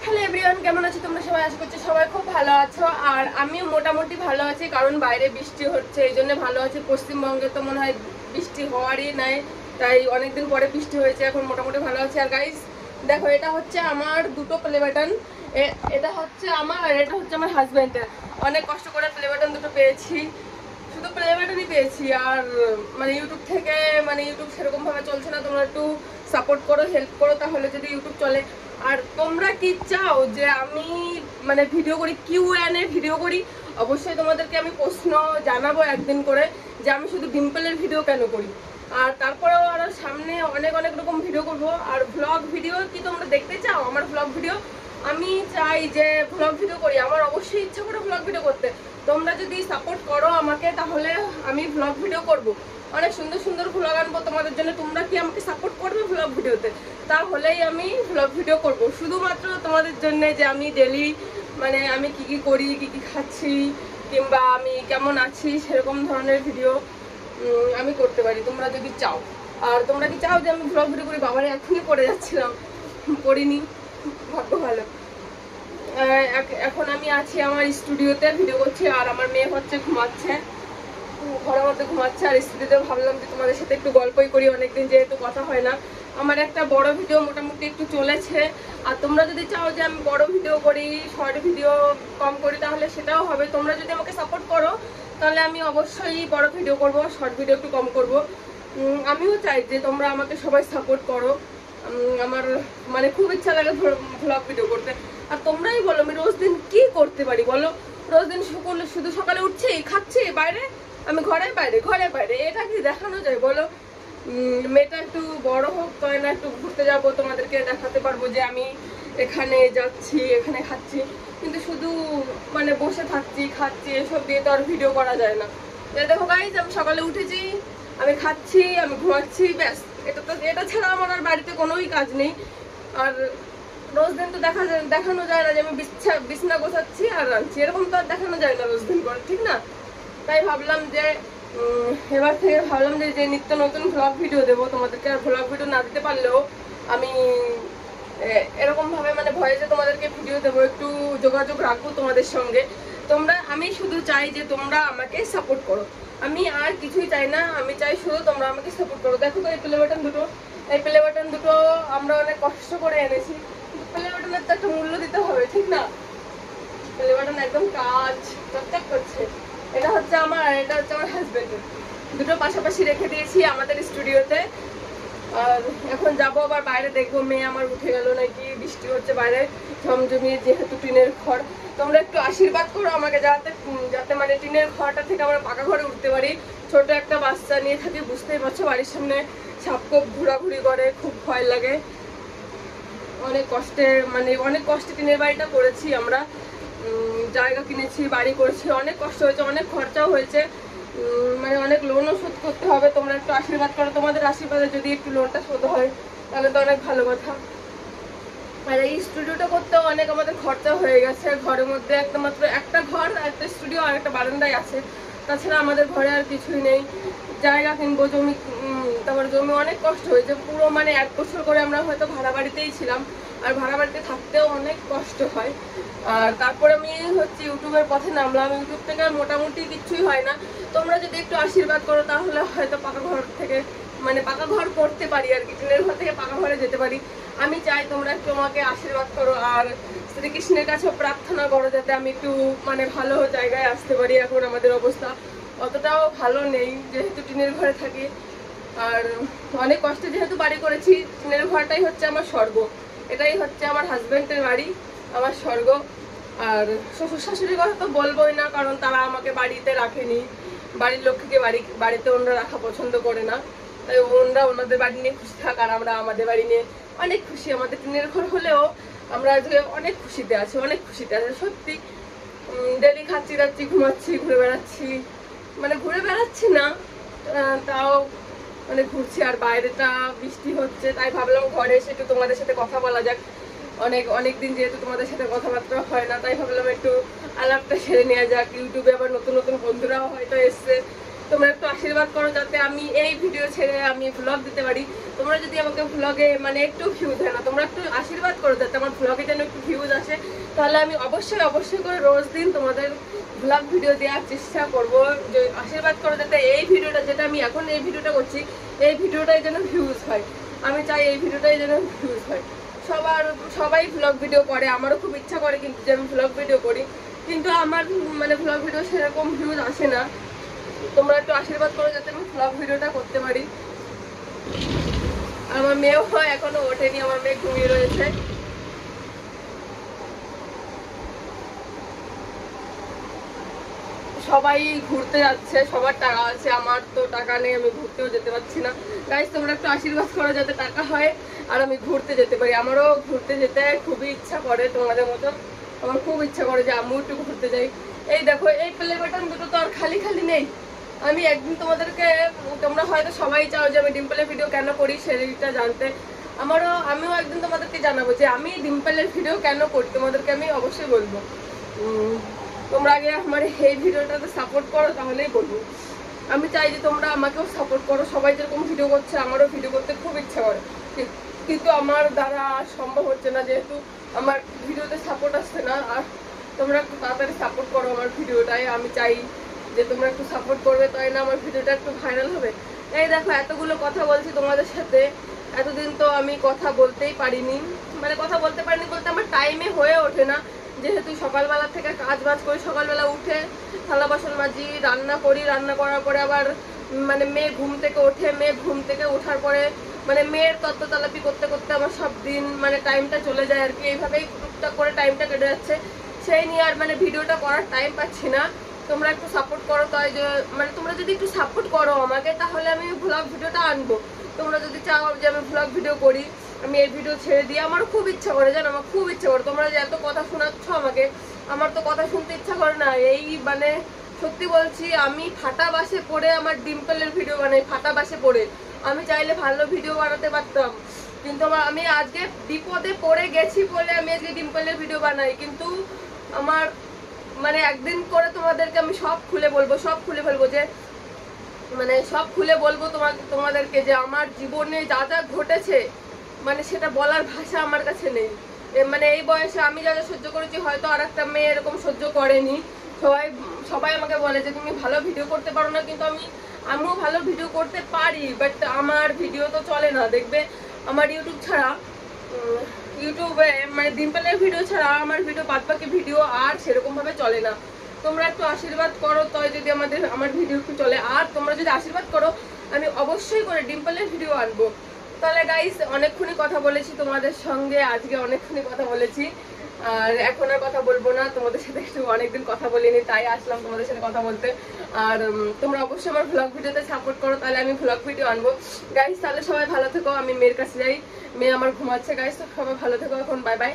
Hello everyone, কেমন আছো তোমরা সবাই? আশা করছি সবাই খুব ভালো আছো। আর আমিও মোটামুটি ভালো আছি, কারণ বাইরে বৃষ্টি হচ্ছে, এই জন্য ভালো আছি। পশ্চিমবঙ্গে তো মনে হয় বৃষ্টি হওয়ারই নাই, তাই অনেকদিন পরে বৃষ্টি হয়েছে, এখন মোটামুটি ভালো আছি। আর গাইস দেখো, এটা হচ্ছে আমার দুটো প্লে বাটন, এটা হচ্ছে আমার আর এটা হচ্ছে আমার হাজব্যান্ডের। অনেক কষ্ট করে প্লে বাটন দুটো পেয়েছি, শুধু প্লে বাটনই পেয়েছি। আর মানে ইউটিউব থেকে ইউটিউব সেরকম ভাবে চলছে না, তোমরা একটু সাপোর্ট করো, হেল্প করো, তাহলে যদি ইউটিউব চলে। আর তোমরা কি চাও যে আমি ভিডিও করি, কিউএনএ ভিডিও করি? অবশ্যই তোমাদেরকে আমি প্রশ্ন জানাবো একদিন করে, যে আমি শুধু ডিম্পলের ভিডিও কেন করি। আর তারপরেও আরো সামনে অনেক অনেক রকম ভিডিও করব। আর ভ্লগ ভিডিও কি তোমরা দেখতে চাও? আমার ভ্লগ ভিডিও আমি চাই যে ভ্লগ ভিডিও করি, আমার অবশ্যই ইচ্ছা করে ভ্লগ ভিডিও করতে। তোমরা যদি সাপোর্ট করো আমাকে, তাহলে আমি ভ্লগ ভিডিও করব, অনেক সুন্দর সুন্দর ভ্লগ আনবো তোমাদের জন্য। তোমরা কি আমাকে সাপোর্ট করবে ভ্লগ ভিডিওতে? তাহলেই আমি ভ্লগ ভিডিও করব, শুধুমাত্র তোমাদের জন্য, যে আমি ডেলি আমি কি কি করি, কি কি খাচ্ছি, কিংবা আমি কেমন আছি, সেরকম ধরনের ভিডিও আমি করতে পারি, তোমরা যদি চাও। আর তোমরা কি চাও যে আমি ভ্লগ ভিডিও করি? বাবারে এখনই পড়ে যাচ্ছিলাম, করিনি, ভাগ্য ভালো। এখন আমি আছি আমার স্টুডিওতে, ভিডিও করছি। আর আমার মেয়ে হচ্ছে ঘুমাচ্ছে, ঘরের মধ্যে ঘুমাচ্ছে। আর স্টুডিওতে ভাবলাম যে তোমাদের সাথে একটু গল্পই করি, অনেকদিন যেহেতু কথা হয় না। আমার একটা বড় ভিডিও মোটামুটি একটু চলেছে। আর তোমরা যদি চাও যে আমি বড় ভিডিও করি, শর্ট ভিডিও কম করি, তাহলে সেটাও হবে। তোমরা যদি আমাকে সাপোর্ট করো, তাহলে আমি অবশ্যই বড় ভিডিও করব, শর্ট ভিডিও একটু কম করব। আমিও চাই যে তোমরা আমাকে সবাই সাপোর্ট করো। আমার খুব ইচ্ছা লাগে ভ্লগ ভিডিও করতে। আর তোমরাই বলো, আমি রোজ দিন কি করতে পারি বলো? রোজ দিন শুধু সকালে উঠছি, খাচ্ছি, বাইরে, আমি ঘরে বাইরে, ঘরে বাইরে, এটা কি দেখানো যায় বলো? মেয়েটা একটু বড় হোক, তাই না একটু ঘুরতে যাবো, তোমাদেরকে দেখাতে পারবো যে আমি এখানে যাচ্ছি, এখানে খাচ্ছি। কিন্তু শুধু বসে থাকছি, খাচ্ছি, এসব দিয়ে তো আর ভিডিও করা যায় না। দেখো গাইজ, আমি সকালে উঠেছি, আমি খাচ্ছি, আমি ঘুমাচ্ছি, ব্যাস। এটা ছাড়া আমার আর বাড়িতে কোনোই কাজ নেই। আর রোজ দিন তো দেখানো যায় না যে আমি বিছনা গোছাচ্ছি আর রাঁধছি, এরকম তো আর দেখানো যায় না রোজ দিন করে, ঠিক না? তাই ভাবলাম যে এবার থেকে যে নিত্য নতুন ভ্লগ ভিডিও দেবো তোমাদেরকে। আর ভ্লগ ভিডিও না দিতে পারলেও আমি এরকম ভাবে ভয়েসে তোমাদেরকে ভিডিও দেবো, একটু যোগাযোগ রাখবো তোমাদের সঙ্গে। আমি শুধু চাই যে তোমরা আমাকে সাপোর্ট করো, আমি আর কিছুই চাই না। আমি চাই শুধু তোমরা আমাকে সাপোর্ট করো। দেখো তো এই প্লে বাটন দুটো আমরা অনেক কষ্ট করে এনেছি। প্লে বাটনের তো একটা মূল্য দিতে হবে, ঠিক না? প্লে বাটন একদম কাজ প্রত্যেক করছে। এটা হচ্ছে আমার আর এটা হচ্ছে আমার হাজবেন্ডের, দুটো পাশাপাশি রেখে দিয়েছি আমাদের স্টুডিওতে। আর এখন যাবো আবার বাইরে, দেখবো মেয়ে আমার উঠে গেল নাকি। বৃষ্টি হচ্ছে বাইরে ঝমঝমিয়ে, যেহেতু টিনের ঘর। তোমরা একটু আশীর্বাদ করো আমাকে, যাতে টিনের ঘরটা থেকে আমরা পাকা ঘরে উঠতে পারি। ছোট একটা বাচ্চা নিয়ে থাকি, বুঝতেই পারছো, বাড়ির সামনে সাপকোপ ঘোরাঘুরি করে, খুব ভয় লাগে। অনেক কষ্টে টিনের বাড়িটা করেছি আমরা, জায়গা কিনেছি, বাড়ি করেছি, অনেক কষ্ট হয়েছে, অনেক খরচাও হয়েছে, অনেক লোনও শোধ করতে হবে। তোমরা একটু আশীর্বাদ করো, তোমাদের আশীর্বাদে যদি একটু লোনটা শোধ হয় তাহলে তো অনেক ভালো কথা। আর এই স্টুডিওটা করতেও অনেক আমাদের খরচা হয়ে গেছে। ঘরের মধ্যে মাত্র একটা ঘর, একটা স্টুডিও আর একটা বারান্দায় আছে, তাছাড়া আমাদের ঘরে আর কিছুই নেই। জায়গা কিনবো, জমি, তারপর জমি, অনেক কষ্ট হয়েছে। পুরো 1 বছর করে আমরা হয়তো ভাড়া বাড়িতেই ছিলাম, আর ভাড়া বাড়িতে থাকতেও অনেক কষ্ট হয়। আর তারপরে আমি ইউটিউবের পথে নামলাম। ইউটিউব থেকে মোটামুটি কিছুই হয় না। তোমরা যদি একটু আশীর্বাদ করো, তাহলে হয়তো পাকা ঘর থেকে পাকা ঘর করতে পারি, আর কি টিনের ঘর থেকে পাকা ঘরে যেতে পারি। আমি চাই তোমরা একটু আমাকে আশীর্বাদ করো, আর শ্রীকৃষ্ণের কাছেও প্রার্থনা করো যাতে আমি একটু ভালো জায়গায় আসতে পারি। এখন আমাদের অবস্থা অতটাও ভালো নেই, যেহেতু টিনের ঘরে থাকি। আর অনেক কষ্টে যেহেতু বাড়ি করেছি, টিনের ঘরটাই হচ্ছে আমার স্বর্গ, এটাই হচ্ছে আমার হাজবেন্ডের বাড়ি, আমার স্বর্গ। আর শ্বশুর শাশুড়ির কথা তো বলবোই না, কারণ তারা আমাকে বাড়িতে রাখেনি। বাড়ির লক্ষ্মীকে বাড়িতে ওনারা রাখা পছন্দ করে না, তাই ওনারা ওনাদের বাড়ি নিয়ে খুশি থাক, আর আমরা আমাদের বাড়ি নিয়ে অনেক খুশি। আমাদের টিনের ঘর হলেও আমরা আজকে অনেক খুশিতে আছি, অনেক খুশিতে আছি সত্যি। ডেলি খাচ্ছি, যাচ্ছি, ঘুমাচ্ছি, ঘুরে বেড়াচ্ছি, ঘুরে বেড়াচ্ছি না, তাও ঘুরছি। আর বাইরেটা বৃষ্টি হচ্ছে, তাই ভাবলাম ঘরে এসে একটু তোমাদের সাথে কথা বলা যাক। অনেক দিন যেহেতু তোমাদের সাথে কথাবার্তা হয় না, তাই ভাবলাম একটু আলাপটা সেরে নেওয়া যাক। ইউটিউবে আবার নতুন নতুন বন্ধুরাও হয়তো এসছে, তোমরা একটু আশীর্বাদ করো যাতে আমি এই ভিডিও ছেড়ে আমি ভ্লগ দিতে পারি। তোমরা যদি আমাকে ভ্লগে একটু ভিউজ দেয় না, তোমরা একটু আশীর্বাদ করো যাতে আমার ভ্লগে যেন একটু ভিউজ আসে। তাহলে আমি অবশ্যই করে রোজ দিন তোমাদের ব্লগ ভিডিও দেওয়ার চেষ্টা করবো। যে আশীর্বাদ করো যাতে এই ভিডিওটা, যেটা আমি এখন এই ভিডিওটা করছি, এই ভিডিওটাই যেন ভিউজ হয়। আমি চাই এই ভিডিওটাই যেন ভিউজ হয়। সবাই ব্লগ ভিডিও করে, আমারও খুব ইচ্ছা করে কিন্তু যে আমি ব্লগ ভিডিও করি, কিন্তু আমার মানে ব্লগ ভিডিও সেরকম ভিউজ আসে না। তোমরা একটু আশীর্বাদ করো যাতে আমি ব্লগ ভিডিওটা করতে পারি। আমার মেয়েও এখনো ওঠেনি, আমার মেয়ে ঘুমিয়ে রয়েছে। সবাই ঘুরতে যাচ্ছে, সবার টাকা আছে, আমার তো টাকা নেই, আমি ঘুরতেও যেতে পারছি না। গাইস তোমরা একটু আশীর্বাদ করো যাতে টাকা হয় আর আমি ঘুরতে যেতে পারি। আমারও ঘুরতে যেতে খুবই ইচ্ছা করে, তোমাদের মতো আমার খুব ইচ্ছা করে যে আমিও একটু ঘুরতে যাই। এই দেখো এই প্লে বাটন দুটো তো আর খালি নেই। আমি একদিন তোমাদেরকে, তোমরা হয়তো সবাই চাও যে আমি ডিম্পলের ভিডিও কেন করি সেটা জানতে। আমিও একদিন তোমাদেরকে জানাবো যে আমি ডিম্পলের ভিডিও কেন করি, তোমাদেরকে আমি অবশ্যই বলবো। তোমরা আগে আমার এই ভিডিওটাতে সাপোর্ট করো, তাহলেই বলবো। আমি চাই যে তোমরা আমাকেও সাপোর্ট করো। সবাই যেরকম ভিডিও করছে আমারও ভিডিও করতে খুব ইচ্ছা করে, কিন্তু আমার দ্বারা সম্ভব হচ্ছে না, যেহেতু আমার ভিডিওতে সাপোর্ট আসছে না। আর তোমরা একটু তাড়াতাড়ি সাপোর্ট করো আমার ভিডিওটায়। আমি চাই যে তোমরা একটু সাপোর্ট করবে, তাই না আমার ভিডিওটা একটু ভাইরাল হবে। এই দেখো এতগুলো কথা বলছি তোমাদের সাথে, এতদিন তো আমি কথা বলতেই পারিনি। মানে কথা বলতে পারিনি বলতে আমার টাইমে হয়ে ওঠে না, যেহেতু সকালবেলা থেকে কাজ বাজ করি। সকালবেলা উঠে থালা বাসন মাজি, রান্না করি, রান্না করার পরে আবার মানে মেয়ে ঘুম থেকে ওঠে, মেয়ে ঘুম থেকে ওঠার পরে মানে মেয়ের তত্ত্বতলাপি করতে করতে আমার সব দিন মানে টাইমটা চলে যায় আর কি। এইভাবেই টুকটাক করে টাইমটা কেটে যাচ্ছে, সেই নিয়ে আর মানে ভিডিওটা করার টাইম পাচ্ছি না। তোমরা একটু সাপোর্ট করো, তাই যে মানে তোমরা যদি একটু সাপোর্ট করো আমাকে, তাহলে আমি ব্লগ ভিডিওটা আনবো। তোমরা যদি চাও যে আমি ব্লগ ভিডিও করি, আমি এই ভিডিও ছেড়ে দিই, আমারও খুব ইচ্ছা করে, জানো আমার খুব ইচ্ছা করে। তোমরা যে এত কথা শোনাচ্ছ আমাকে, আমার তো কথা শুনতে ইচ্ছা করে না। এই মানে সত্যি বলছি, আমি ফাটা বাসে পড়ে আমার ডিম্পলের ভিডিও বানাই, ফাটা বাসে পড়ে। আমি চাইলে ভালো ভিডিও বানাতে পারতাম, কিন্তু আমি আজকে বিপদে পড়ে গেছি বলে আমি আজকে ডিম্পলের ভিডিও বানাই। কিন্তু আমার মানে একদিন করে তোমাদেরকে আমি সব খুলে বলবো, সব খুলে বলবো, যে মানে সব খুলে বলবো তোমাদেরকে যে আমার জীবনে যা যা ঘটেছে, মানে সেটা বলার ভাষা আমার কাছে নেই। মানে এই বয়সে আমি যা যা সহ্য করেছি, হয়তো আর একটা মেয়ে এরকম সহ্য করেনি। সবাই আমাকে বলে যে তুমি ভালো ভিডিও করতে পারো না, কিন্তু আমিও ভালো ভিডিও করতে পারি, বাট আমার ভিডিও তো চলে না। দেখবে আমার ইউটিউব ছাড়া, ইউটিউবে মানে ডিম্পলের ভিডিও ছাড়া আমার ভিডিও, বাদ বাকি ভিডিও আর সেরকম ভাবে চলে না। তোমরা একটু আশীর্বাদ করো, তাই যদি আমার ভিডিও একটু চলে। আর তোমরা যদি আশীর্বাদ করো, আমি অবশ্যই করে ডিম্পলের ভিডিও আনবো। তাহলে গাইস অনেকক্ষণই কথা বলেছি তোমাদের সঙ্গে, আজকে অনেকক্ষণই কথা বলেছি, আর এখন আর কথা বলবো না। তোমাদের সাথে একটু অনেকদিন কথা বলিনি, তাই আসলাম তোমাদের সাথে কথা বলতে। আর তোমরা অবশ্যই আমার ব্লগ ভিডিওতে সাপোর্ট করো, তাহলে আমি ব্লগ ভিডিও আনবো। গাইস তাহলে সবাই ভালো থেকো, আমি মেয়ের কাছে যাই, মেয়ে আমার ঘুমাচ্ছে। গাইস সবাই ভালো থেকো, এখন বাই বাই।